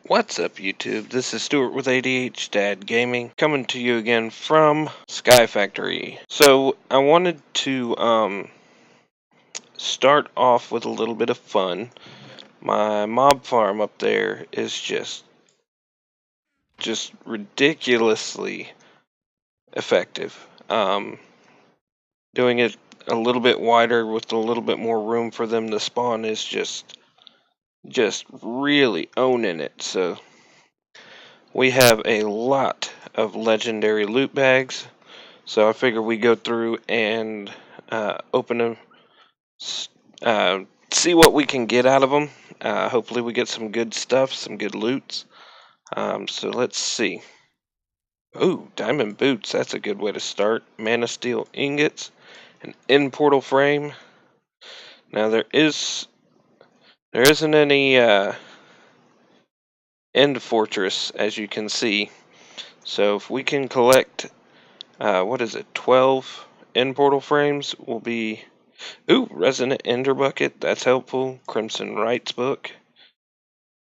What's up, YouTube? This is Stuart with ADH Dad Gaming, coming to you again from Sky Factory. So I wanted to start off with a little bit of fun. My mob farm up there is just ridiculously effective. Doing it a little bit wider with a little bit more room for them to spawn is just really owning it. So we have a lot of legendary loot bags, so I figure we go through and open them, see what we can get out of them. Hopefully we get some good stuff, some good loots. So let's see. Ooh, diamond boots, that's a good way to start. Mana steel ingots, an end portal frame. Now there isn't any end fortress, as you can see. So if we can collect, 12 end portal frames, will be... Ooh, Resonant Ender Bucket, that's helpful. Crimson Rites book.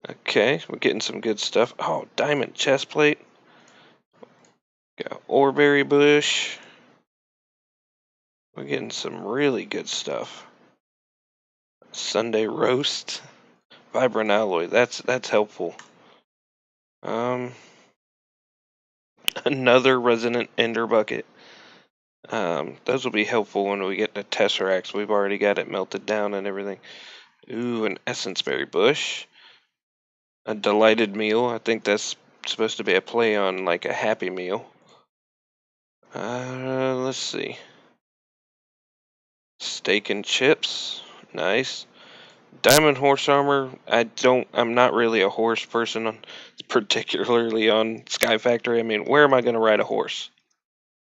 Okay, we're getting some good stuff. Oh, diamond chest plate. Got Oreberry bush. We're getting some really good stuff. Sunday roast. Vibrant alloy, that's helpful. Another Resonant Ender Bucket. Those will be helpful when we get the Tesseracts. We've already got it melted down and everything. Ooh, an Essence Berry bush. A Delighted Meal. I think that's supposed to be a play on like a Happy Meal. Let's see. Steak and chips. Nice. Diamond horse armor. I'm not really a horse person, particularly on Sky Factory. I mean, where am I going to ride a horse?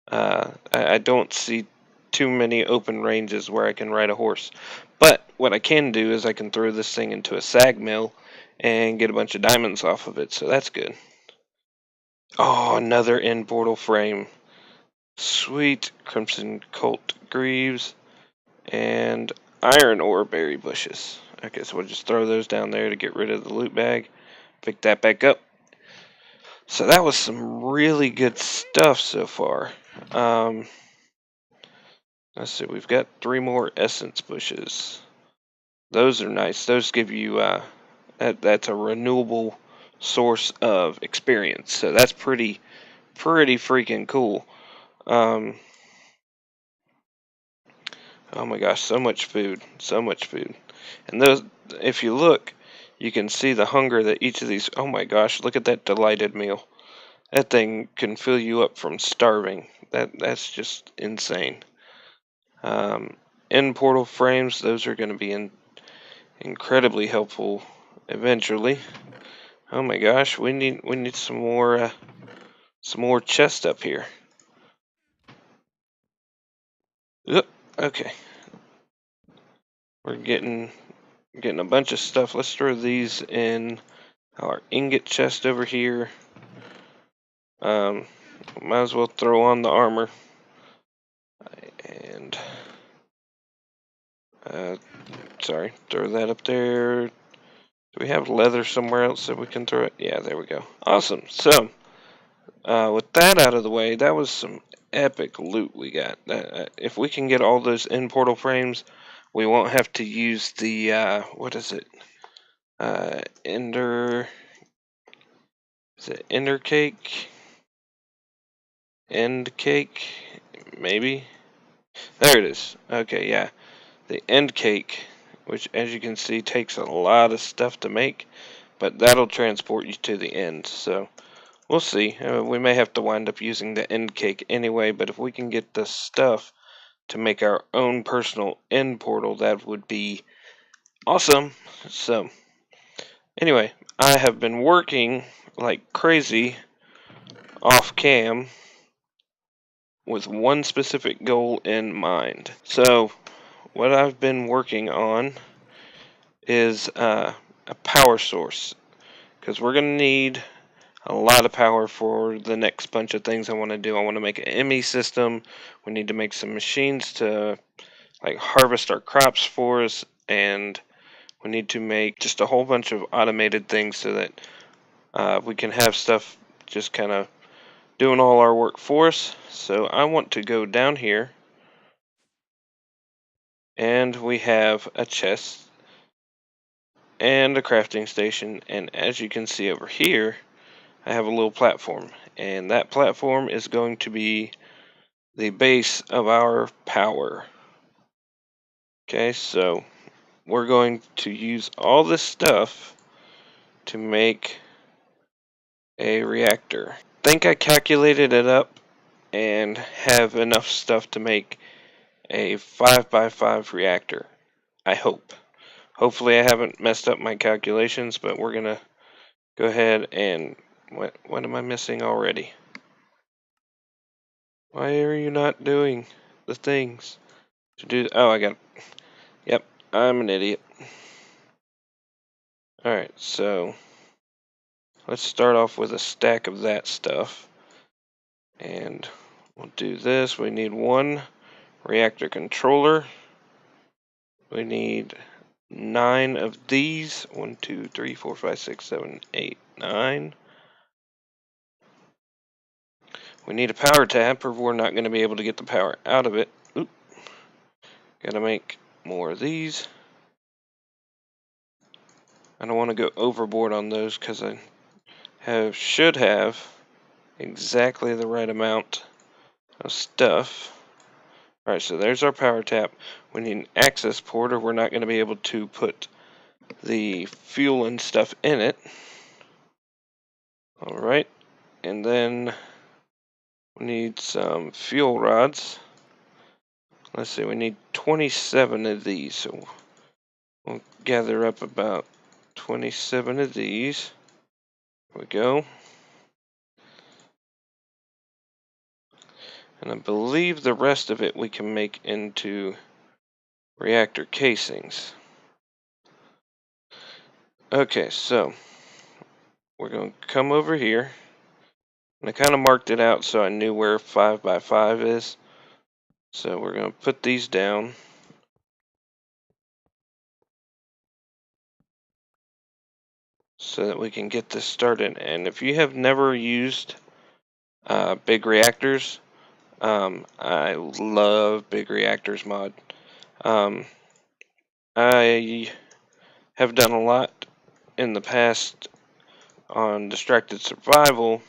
I don't see too many open ranges where I can ride a horse. But what I can do is I can throw this thing into a sag mill and get a bunch of diamonds off of it, so that's good. Oh, another end portal frame. Sweet. Crimson Colt Greaves and iron ore berry bushes. Okay, so we'll just throw those down there to get rid of the loot bag. Pick that back up. So that was some really good stuff so far. Let's see, we've got 3 more essence bushes. Those are nice. Those give you that's a renewable source of experience. So that's pretty freaking cool. Oh my gosh, so much food. And those, if you look, you can see the hunger that each of these... Oh my gosh, look at that Delighted Meal. That thing can fill you up from starving. That's just insane. End portal frames, those are going to be incredibly helpful eventually. Oh my gosh, we need some more chest up here. Okay. We're getting a bunch of stuff. Let's throw these in our ingot chest over here. Might as well throw on the armor. And sorry, throw that up there. Do we have leather somewhere else that we can throw it? Yeah, there we go. Awesome. So, with that out of the way, that was some epic loot we got. If we can get all those end portal frames, we won't have to use the, what is it? Ender... Is it Ender Cake? End Cake? Maybe? There it is. Okay, yeah. The End Cake, which as you can see takes a lot of stuff to make, but that'll transport you to the end, so we'll see. We may have to wind up using the End Cake anyway, but if we can get the stuff to make our own personal end portal, that would be awesome. So, anyway, I have been working like crazy off cam with one specific goal in mind. So, what I've been working on is a power source, because we're going to need a lot of power for the next bunch of things I want to do. I want to make an ME system. We need to make some machines to like harvest our crops for us, and we need to make just a whole bunch of automated things so that we can have stuff just kind of doing all our work for us. So I want to go down here, and we have a chest and a crafting station, and as you can see over here, I have a little platform, and that platform is going to be the base of our power. Okay, so we're going to use all this stuff to make a reactor. I think I calculated it up and have enough stuff to make a 5x5 reactor. I hope. Hopefully I haven't messed up my calculations, but we're gonna go ahead and what am I missing already? Why are you not doing the things to do? Oh, I got it. Yep, I'm an idiot. Alright, so let's start off with a stack of that stuff. And we'll do this. We need one reactor controller. We need 9 of these. 1, 2, 3, 4, 5, 6, 7, 8, 9. We need a power tap, or we're not going to be able to get the power out of it. Oop. Gotta make more of these. I don't want to go overboard on those because I should have exactly the right amount of stuff. Alright, so there's our power tap. We need an access port, or we're not going to be able to put the fuel and stuff in it. Alright, and then we need some fuel rods. Let's see, we need 27 of these, so we'll gather up about 27 of these. There we go. And I believe the rest of it we can make into reactor casings. Okay, so we're going to come over here. And I kind of marked it out so I knew where 5x5 is. So we're going to put these down. So that we can get this started. And if you have never used big reactors, I love big reactors mod. I have done a lot in the past on Distracted Survival.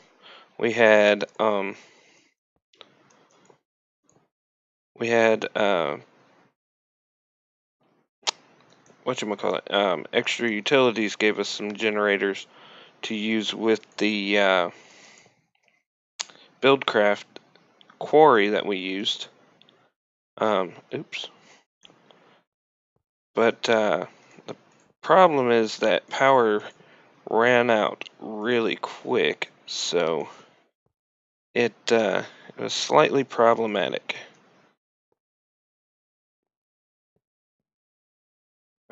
We had whatchamacallit, extra utilities gave us some generators to use with the BuildCraft quarry that we used. Oops. But the problem is that power ran out really quick, so it was slightly problematic.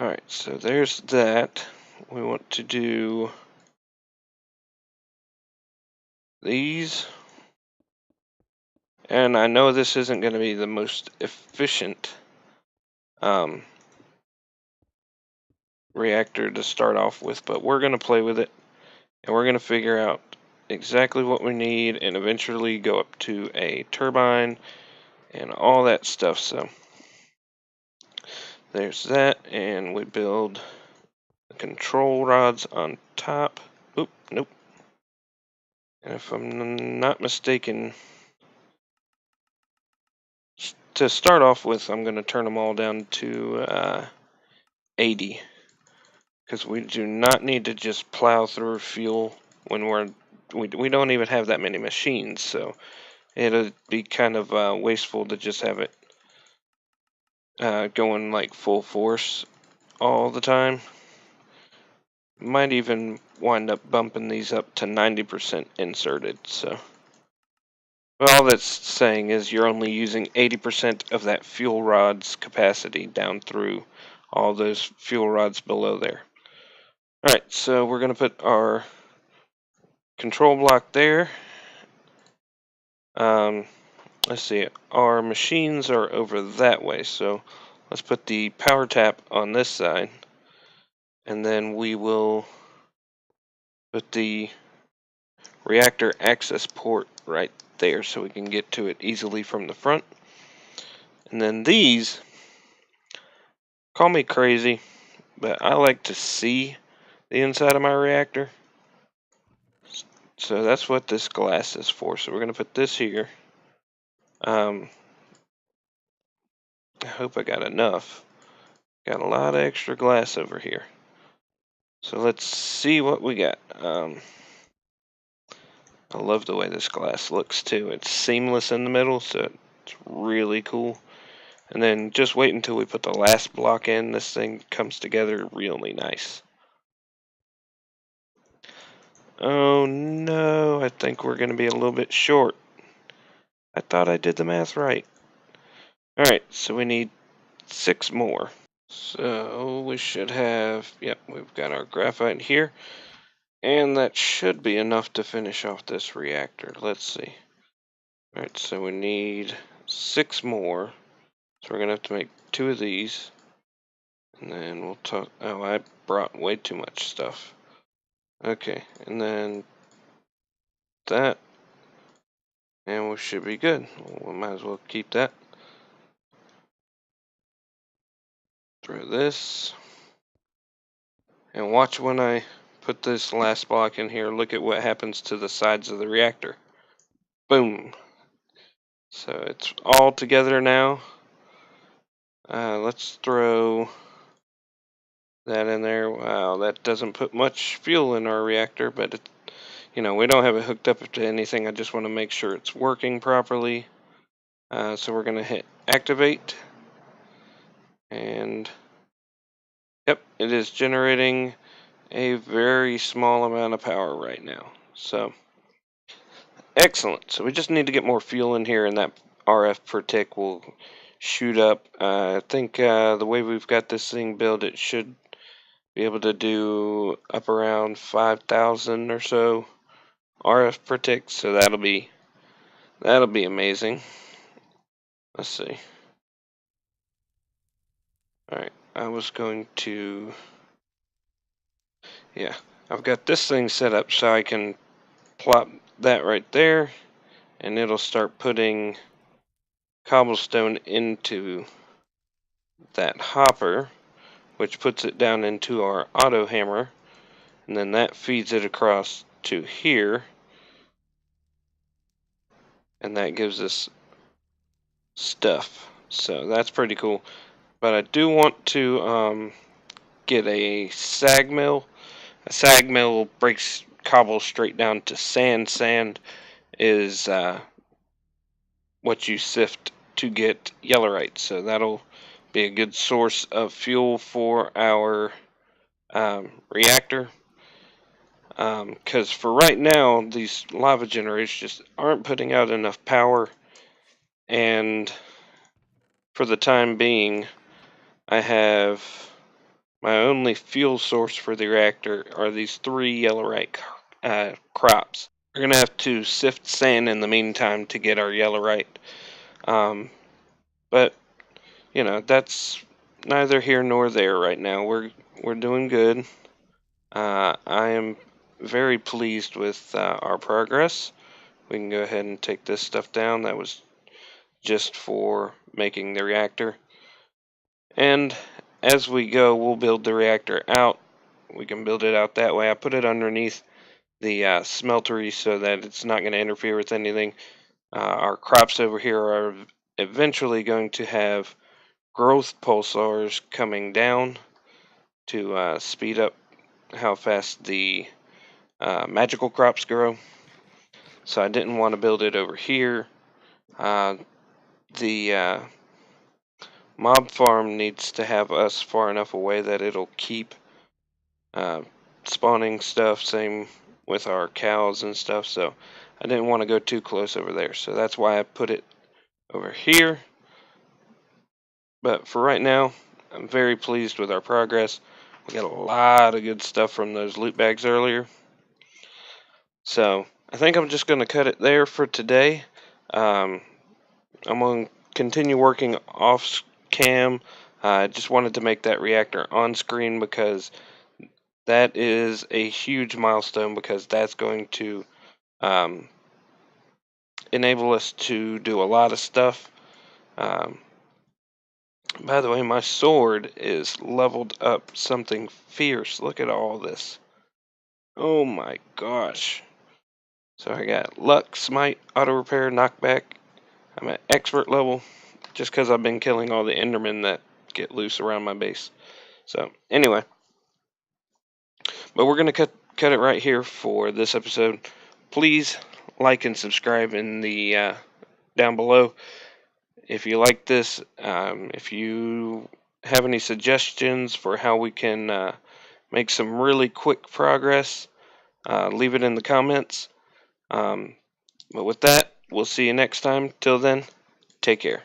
Alright, so there's that. We want to do these. And I know this isn't going to be the most efficient reactor to start off with, but we're going to play with it, and we're going to figure out exactly what we need and eventually go up to a turbine and all that stuff. So there's that, and we build the control rods on top. Oop, nope. And if I'm not mistaken, to start off with, I'm going to turn them all down to 80. Because we do not need to just plow through fuel when we don't even have that many machines, so it'll be kind of wasteful to just have it going like full force all the time. Might even wind up bumping these up to 90% inserted. So, but all that's saying is you're only using 80% of that fuel rod's capacity down through all those fuel rods below there. Alright, so we're going to put our control block there. Let's see, our machines are over that way, so let's put the power tap on this side, and then we will put the reactor access port right there so we can get to it easily from the front. And then these, call me crazy, but I like to see the inside of my reactor. So that's what this glass is for. So we're going to put this here. I hope I got enough. Got a lot of extra glass over here. So let's see what we got. I love the way this glass looks too. It's seamless in the middle, so it's really cool. And then just wait until we put the last block in. This thing comes together really nice. Oh no, I think we're going to be a little bit short. I thought I did the math right. Alright, so we need 6 more. So we should have, yep, we've got our graphite here. And that should be enough to finish off this reactor. Let's see. Alright, so we need 6 more. So we're going to have to make 2 of these. And then we'll talk. Oh, I brought way too much stuff. Okay, and then that. And we should be good. We might as well keep that. Throw this. And watch when I put this last block in here. Look at what happens to the sides of the reactor. Boom. So it's all together now. Let's throw that in there. Wow, that doesn't put much fuel in our reactor, but it, you know, we don't have it hooked up to anything. I just want to make sure it's working properly. So we're going to hit activate. And yep, it is generating a very small amount of power right now. So excellent. So we just need to get more fuel in here, and that RF per tick will shoot up. I think the way we've got this thing built, it should be able to do up around 5,000 or so RF per tick. So that'll be amazing. Let's see. All right, I was going to. Yeah, I've got this thing set up so I can plop that right there, and it'll start putting cobblestone into that hopper, which puts it down into our auto hammer, and then that feeds it across to here, and that gives us stuff. So that's pretty cool. But I do want to get a sag mill. A sag mill breaks cobble straight down to sand. Sand is what you sift to get yellorite, so that'll be a good source of fuel for our reactor. Because for right now, these lava generators just aren't putting out enough power, and for the time being, I have my only fuel source for the reactor are these 3 yellorite crops. We're gonna have to sift sand in the meantime to get our yellorite, but you know, that's neither here nor there right now. We're doing good. I am very pleased with our progress. We can go ahead and take this stuff down. That was just for making the reactor. And as we go, we'll build the reactor out. We can build it out that way. I put it underneath the smeltery so that it's not going to interfere with anything. Our crops over here are eventually going to have growth pulsars coming down to speed up how fast the magical crops grow. So I didn't want to build it over here. The mob farm needs to have us far enough away that it'll keep spawning stuff. Same with our cows and stuff. So I didn't want to go too close over there. So that's why I put it over here. But for right now, I'm very pleased with our progress. We got a lot of good stuff from those loot bags earlier. So I think I'm just going to cut it there for today. I'm going to continue working off cam. I just wanted to make that reactor on screen because that is a huge milestone, because that's going to enable us to do a lot of stuff. By the way, my sword is leveled up something fierce. Look at all this. Oh my gosh. So I got luck, smite, auto repair, knockback. I'm at expert level just because I've been killing all the endermen that get loose around my base. So anyway, but we're going to cut it right here for this episode. Please like and subscribe in the down below if you like this. If you have any suggestions for how we can make some really quick progress, leave it in the comments. But with that, we'll see you next time. Till then, take care.